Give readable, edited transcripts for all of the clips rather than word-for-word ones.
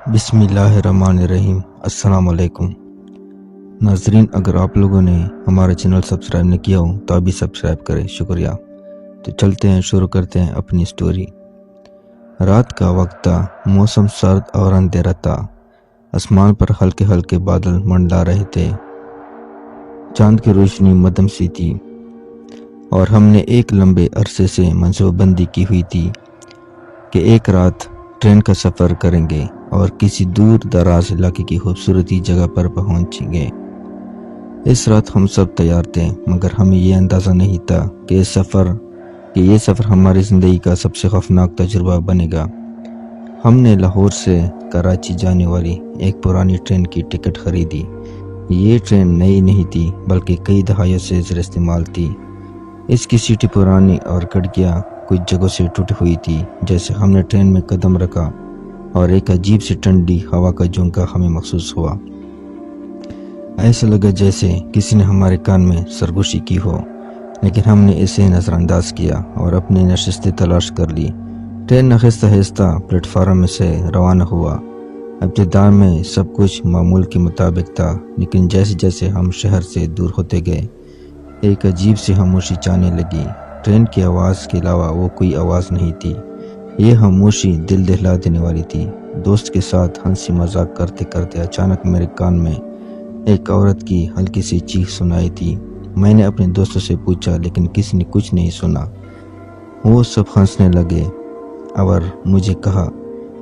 بسم اللہ الرحمن الرحیم۔ السلام علیکم ناظرین، اگر آپ لوگوں نے ہمارا چینل سبسکرائب نہ کیا ہو تو ابھی سبسکرائب کریں، شکریہ۔ تو چلتے ہیں، شروع کرتے ہیں اپنی سٹوری۔ رات کا وقت تھا، موسم سرد اور اندھیرا تھا، آسمان پر ہلکے ہلکے بادل منڈلا رہے تھے، چاند کی روشنی مدھم سی تھی، اور ہم نے ایک لمبے عرصے سے منصوبہ بندی کی ہوئی تھی کہ ایک رات ٹرین کا سفر کریں گے اور کسی دور دراز علاقے کی خوبصورتی جگہ پر پہنچیں گے۔ اس رات ہم سب تیار تھے، مگر ہمیں یہ اندازہ نہیں تھا کہ یہ سفر ہماری زندگی کا سب سے خوفناک تجربہ بنے گا۔ ہم نے لاہور سے کراچی جانے والی ایک پرانی ٹرین کی ٹکٹ خریدی۔ یہ ٹرین نئی نہیں تھی، بلکہ کئی دہائیوں سے زیر استعمال تھی۔ اس کی سیٹیں پرانی اور کھڑکیاں کچھ جگہوں سے ٹوٹی ہوئی تھی۔ جیسے ہم نے ٹرین میں قدم رکھا اور ایک عجیب سی ٹھنڈی ہوا کا جھونکا ہمیں محسوس ہوا۔ ایسا لگا جیسے کسی نے ہمارے کان میں سرگوشی کی ہو، لیکن ہم نے اسے نظر انداز کیا اور اپنی نشستیں تلاش کر لی۔ ٹرین آہستہ آہستہ پلیٹ فارم سے روانہ ہوا۔ ابتدا میں سب کچھ معمول کے مطابق تھا، لیکن جیسے جیسے ہم شہر سے دور ہوتے گئے، ایک عجیب سی خاموشی چھانے لگی۔ ٹرین کی آواز کے علاوہ وہ کوئی آواز نہیں تھی۔ یہ خاموشی دل دہلا دینے والی تھی۔ دوست کے ساتھ ہنسی مذاق کرتے کرتے اچانک میرے کان میں ایک عورت کی ہلکی سی چیخ سنائی دی۔ میں نے اپنے دوستوں سے پوچھا، لیکن کسی نے کچھ نہیں سنا۔ وہ سب ہنسنے لگے اور مجھے کہا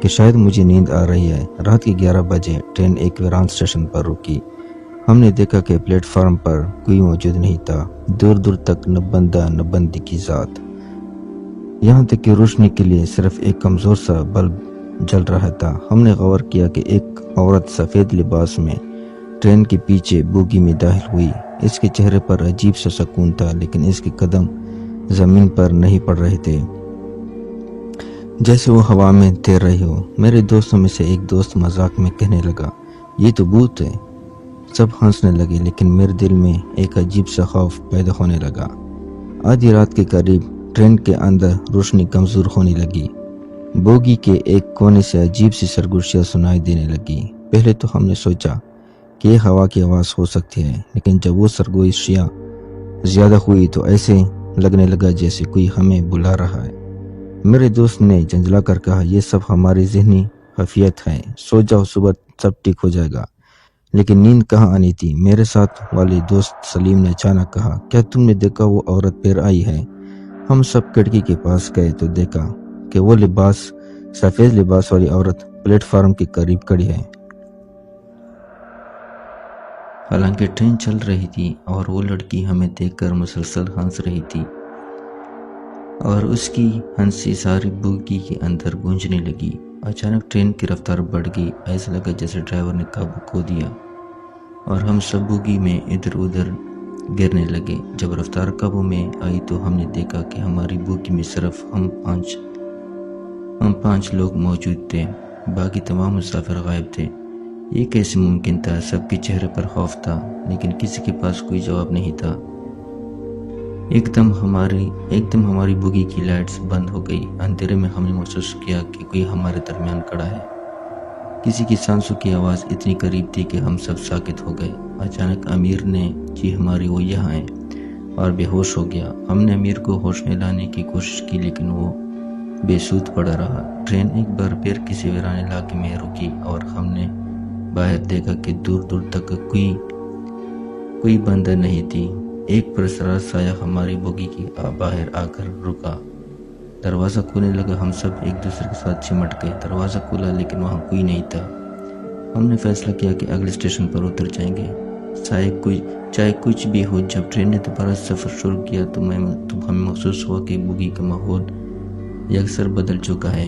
کہ شاید مجھے نیند آ رہی ہے۔ رات کے 11 بجے ٹرین ایک ویران اسٹیشن پر رکی۔ ہم نے دیکھا کہ پلیٹ فارم پر کوئی موجود نہیں تھا، دور دور تک نہ بندہ نہ بندی کی ذات، یہاں تک کہ روشنی کے لیے صرف ایک کمزور سا بلب جل رہا تھا۔ ہم نے غور کیا کہ ایک عورت سفید لباس میں ٹرین کے پیچھے بوگی میں داخل ہوئی۔ اس کے چہرے پر عجیب سا سکون تھا، لیکن اس کے قدم زمین پر نہیں پڑ رہے تھے، جیسے وہ ہوا میں تیر رہی ہو۔ میرے دوستوں میں سے ایک دوست مذاق میں کہنے لگا، یہ تو بھوت ہے۔ سب ہنسنے لگے، لیکن میرے دل میں ایک عجیب سا خوف پیدا ہونے لگا۔ آدھی رات کے قریب ٹرین کے اندر روشنی کمزور ہونے لگی۔ بوگی کے ایک کونے سے عجیب سی سرگوشیاں سنائی دینے لگی۔ پہلے تو ہم نے سوچا کہ یہ ہوا کی آواز ہو سکتی ہے، لیکن جب وہ سرگوشیاں زیادہ ہوئی تو ایسے لگنے لگا جیسے کوئی ہمیں بلا رہا ہے۔ میرے دوست نے جھنجھلا کر کہا، یہ سب ہماری ذہنی خفیت ہے، سو جاؤ، صبح سب ٹھیک ہو جائے گا۔ لیکن نیند کہاں آنی تھی۔ میرے ساتھ والے دوست سلیم نے اچانک کہا، کیا تم نے دیکھا وہ عورت پھر آئی ہے؟ ہم سب کھڑکی کے پاس گئے تو دیکھا کہ وہ سفید لباس والی عورت پلیٹ فارم کے قریب کھڑی ہے۔ حالانکہ ٹرین چل رہی تھی اور وہ لڑکی ہمیں دیکھ کر مسلسل ہنس رہی تھی، اور اس کی ہنسی ساری بوگی کے اندر گونجنے لگی۔ اچانک ٹرین کی رفتار بڑھ گئی، ایسا لگا جیسے ڈرائیور نے قابو کھو دیا اور ہم سب بوگی میں ادھر ادھر گرنے لگے۔ جب رفتار قابو میں آئی تو ہم نے دیکھا کہ ہماری بوگی میں صرف ہم پانچ لوگ موجود تھے، باقی تمام مسافر غائب تھے۔ یہ کیسے ممکن تھا؟ سب کے چہرے پر خوف تھا، لیکن کسی کے پاس کوئی جواب نہیں تھا۔ ایک دم ہماری بوگی کی لائٹس بند ہو گئی۔ اندھیرے میں ہم نے محسوس کیا کہ کوئی ہمارے درمیان کھڑا ہے۔ کسی کی سانسوں کی آواز اتنی قریب تھی کہ ہم سب ساکت ہو گئے۔ اچانک امیر نے جی ہماری وہ یہاں ہے اور بے ہوش ہو گیا۔ ہم نے امیر کو ہوش میں لانے کی کوشش کی، لیکن وہ بے سود پڑا رہا۔ ٹرین ایک بار پھر کسی ویران علاقے میں رکی اور ہم نے باہر دیکھا کہ دور دور تک کوئی بندر نہیں تھی۔ ایک پرسرار سایہ ہماری بوگی کی باہر آ کر رکا۔ دروازہ کھولنے لگا، ہم سب ایک دوسرے کے ساتھ چمٹ گئے۔ دروازہ کھولا، لیکن وہاں کوئی نہیں تھا۔ ہم نے فیصلہ کیا کہ اگلے اسٹیشن پر اتر جائیں گے، چاہے کچھ بھی ہو۔ جب ٹرین نے دوبارہ سفر شروع کیا تو ہمیں محسوس ہوا کہ بوگی کا ماحول یکسر بدل چکا ہے۔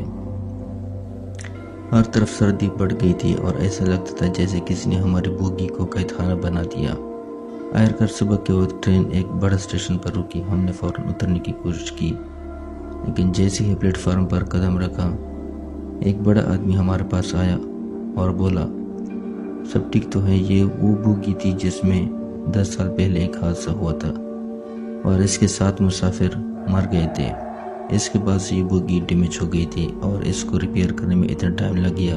ہر طرف سردی بڑھ گئی تھی اور ایسا لگتا تھا جیسے کسی نے ہماری بوگی کو قید خانہ بنا دیا۔ آخرکار صبح کے وقت ٹرین ایک بڑا اسٹیشن پر رکی۔ ہم نے فوراً اترنے کی کوشش کی، لیکن جیسے ہی پلیٹ فارم پر قدم رکھا، ایک بڑا آدمی ہمارے پاس آیا اور بولا، سب ٹھیک تو ہے؟ یہ وہ بوگی تھی جس میں 10 سال پہلے ایک حادثہ ہوا تھا اور اس کے 7 مسافر مر گئے تھے۔ اس کے بعد سے یہ بوگی ڈیمیج ہو گئی تھی اور اس کو ریپیئر کرنے میں اتنا ٹائم لگ گیا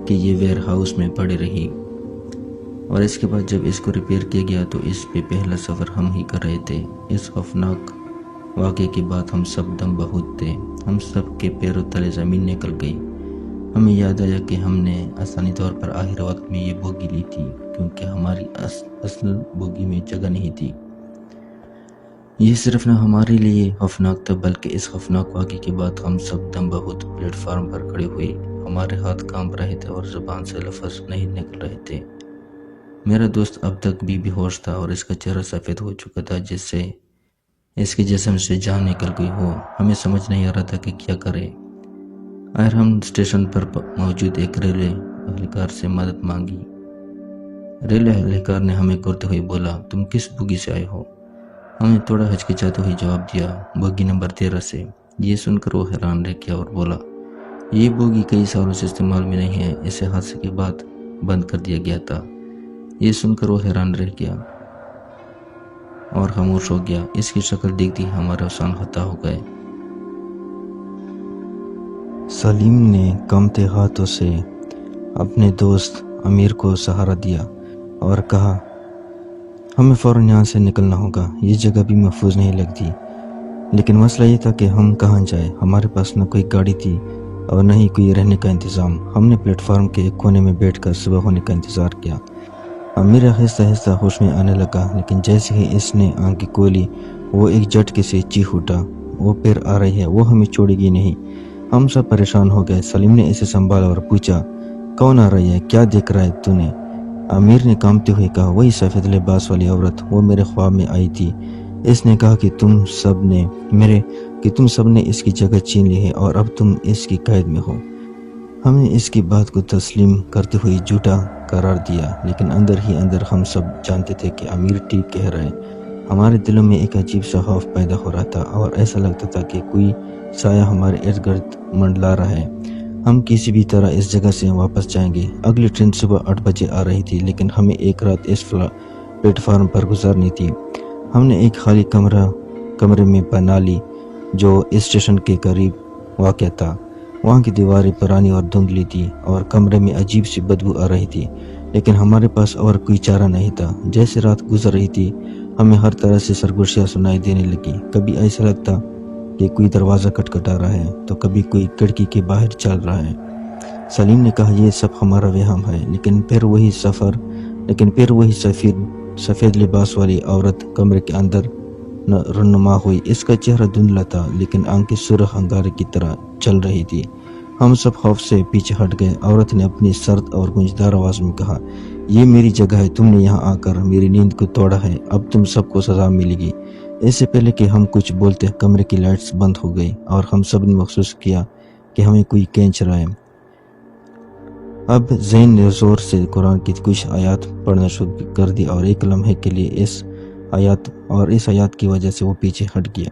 کہ یہ ویئر ہاؤس میں پڑی رہی، اور اس کے بعد جب اس کو ریپیئر کیا گیا تو اس پہ پہلا سفر ہم ہی کر رہے تھے۔ اس خوفناک واقعے کے بعد ہم سب دم بہت تھے، ہم سب کے پیروں تلے زمین نکل گئی۔ ہمیں یاد آیا کہ ہم نے آسانی طور پر آخر وقت میں یہ بوگی لی تھی کیونکہ ہماری اصل بوگی میں جگہ نہیں تھی۔ یہ صرف نہ ہمارے لیے خوفناک تھا بلکہ اس خوفناک واقعے کے بعد ہم سب دم بہت پلیٹ فارم پر کھڑے ہوئے، ہمارے ہاتھ کانپ رہے تھے اور زبان سے لفظ نہیں نکل رہے تھے۔ میرا دوست اب تک بھی ہوش تھا اور اس کا چہرہ سفید ہو چکا تھا جس سے اس کے جسم سے جان نکل گئی ہو۔ ہمیں سمجھ نہیں آ رہا تھا کہ کیا کرے۔ آخر ہم اسٹیشن پر موجود ایک ریلوے اہلکار سے مدد مانگی۔ ریلوے اہلکار نے ہمیں کرتے ہوئے بولا، تم کس بوگی سے آئے ہو؟ ہم نے تھوڑا ہچکچاتے ہوئے جواب دیا، بوگی نمبر 13 سے۔ یہ سن کر وہ حیران رہ گیا اور بولا، یہ بوگی کئی سالوں سے استعمال میں نہیں ہے، اسے حادثے کے بعد بند کر دیا گیا تھا۔ یہ سن کر وہ حیران رہ گیا اور خاموش ہو گیا۔ اس کی شکل دیکھتی ہمارے افسان خطا ہو گئے۔ سلیم نے کانپتے ہاتھوں سے اپنے دوست امیر کو سہارا دیا اور کہا، ہمیں فوراً یہاں سے نکلنا ہوگا، یہ جگہ بھی محفوظ نہیں لگتی۔ لیکن مسئلہ یہ تھا کہ ہم کہاں جائیں؟ ہمارے پاس نہ کوئی گاڑی تھی اور نہ ہی کوئی رہنے کا انتظام۔ ہم نے پلیٹ فارم کے ایک کونے میں بیٹھ کر صبح ہونے کا انتظار کیا۔ امیر آہستہ آہستہ ہوش میں آنے لگا، لیکن جیسے ہی اس نے آنکھیں کھولی وہ ایک جھٹکے سے چیخ اٹھا، وہ پھر آ رہی ہے، وہ ہمیں چھوڑے گی نہیں۔ ہم سب پریشان ہو گئے۔ سلیم نے اسے سنبھالا اور پوچھا، کون آ رہی ہے؟ کیا دیکھ رہا ہے تو نے؟ امیر نے کانپتے ہوئے کہا، وہی سفید لباس والی عورت، وہ میرے خواب میں آئی تھی۔ اس نے کہا کہ تم سب نے اس کی جگہ چھین لی ہے اور اب تم اس کی قید میں ہو۔ ہم نے اس کی بات کو تسلیم کرتے ہوئے جھوٹا قرار دیا، لیکن اندر ہی اندر ہم سب جانتے تھے کہ امیر ٹھیک کہہ رہا ہے۔ ہمارے دلوں میں ایک عجیب سا خوف پیدا ہو رہا تھا اور ایسا لگتا تھا کہ کوئی سایہ ہمارے ارد گرد منڈلا رہا ہے۔ ہم کسی بھی طرح اس جگہ سے واپس جائیں گے۔ اگلی ٹرین صبح 8 بجے آ رہی تھی، لیکن ہمیں ایک رات اس پلیٹ فارم پر گزارنی تھی۔ ہم نے ایک خالی کمرے میں پناہ لی جو اسٹیشن کے قریب واقع تھا۔ وہاں کی دیواریں پرانی اور دھندلی تھی اور کمرے میں عجیب سی بدبو آ رہی تھی، لیکن ہمارے پاس اور کوئی چارہ نہیں تھا۔ جیسے رات گزر رہی تھی ہمیں ہر طرح سے سرگوشیاں سنائی دینے لگی۔ کبھی ایسا لگتا کہ کوئی دروازہ کھٹکھٹا رہا ہے تو کبھی کوئی کھڑکی کے باہر چل رہا ہے۔ سلیم نے کہا، یہ سب ہمارا وہم ہے، لیکن پھر وہی سفید لباس والی عورت کمرے کے اندر رونما ہوئی۔ اس کا چہرہ دھندلا تھا لیکن آنکھیں سرخ انگارے کی طرح چل رہی تھی۔ ہم سب خوف سے پیچھے ہٹ گئے۔ عورت نے اپنی سرد اور گونجدار آواز میں کہا، یہ میری جگہ ہے، تم نے یہاں آ کر میری نیند کو توڑا ہے، اب تم سب کو سزا ملے گی۔ اس سے پہلے کہ ہم کچھ بولتے کمرے کی لائٹس بند ہو گئی اور ہم سب نے محسوس کیا کہ ہمیں کوئی کھینچ رہا ہے۔ اب زین نے زور سے قرآن کی کچھ آیات پڑھنا شروع کر دی اور ایک لمحے کے لیے اس آیات کی وجہ سے وہ پیچھے ہٹ گیا۔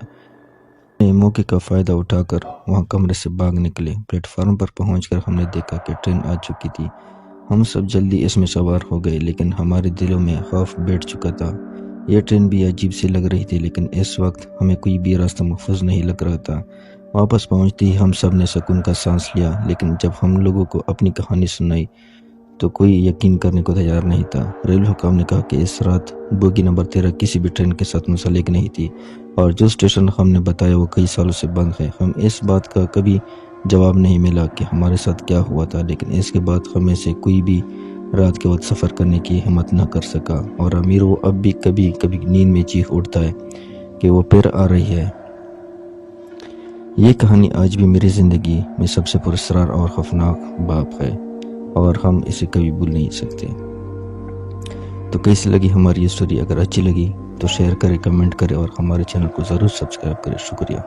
موقع کا فائدہ اٹھا کر وہاں کمرے سے بھاگ نکلے۔ پلیٹ فارم پر پہنچ کر ہم نے دیکھا کہ ٹرین آ چکی تھی۔ ہم سب جلدی اس میں سوار ہو گئے، لیکن ہمارے دلوں میں خوف بیٹھ چکا تھا۔ یہ ٹرین بھی عجیب سی لگ رہی تھی، لیکن اس وقت ہمیں کوئی بھی راستہ محفوظ نہیں لگ رہا تھا۔ واپس پہنچتے ہی ہم سب نے سکون کا سانس لیا، لیکن جب ہم لوگوں کو اپنی کہانی سنائی تو کوئی یقین کرنے کو تیار نہیں تھا۔ ریلوے حکام نے کہا کہ اس رات بوگی نمبر 13 کسی بھی ٹرین کے ساتھ منسلک نہیں تھی اور جو اسٹیشن ہم نے بتایا وہ کئی سالوں سے بند ہے۔ ہم اس بات کا کبھی جواب نہیں ملا کہ ہمارے ساتھ کیا ہوا تھا، لیکن اس کے بعد ہمیں سے کوئی بھی رات کے وقت سفر کرنے کی ہمت نہ کر سکا، اور امیر وہ اب بھی کبھی کبھی نیند میں چیخ اٹھتا ہے کہ وہ پھر آ رہی ہے۔ یہ کہانی آج بھی میری زندگی میں سب سے پراسرار اور خوفناک باب ہے اور ہم اسے کبھی بھول نہیں سکتے۔ تو کیسی لگی ہماری یہ سٹوری؟ اگر اچھی لگی تو شیئر کریں، کمنٹ کریں اور ہمارے چینل کو ضرور سبسکرائب کریں۔ شکریہ۔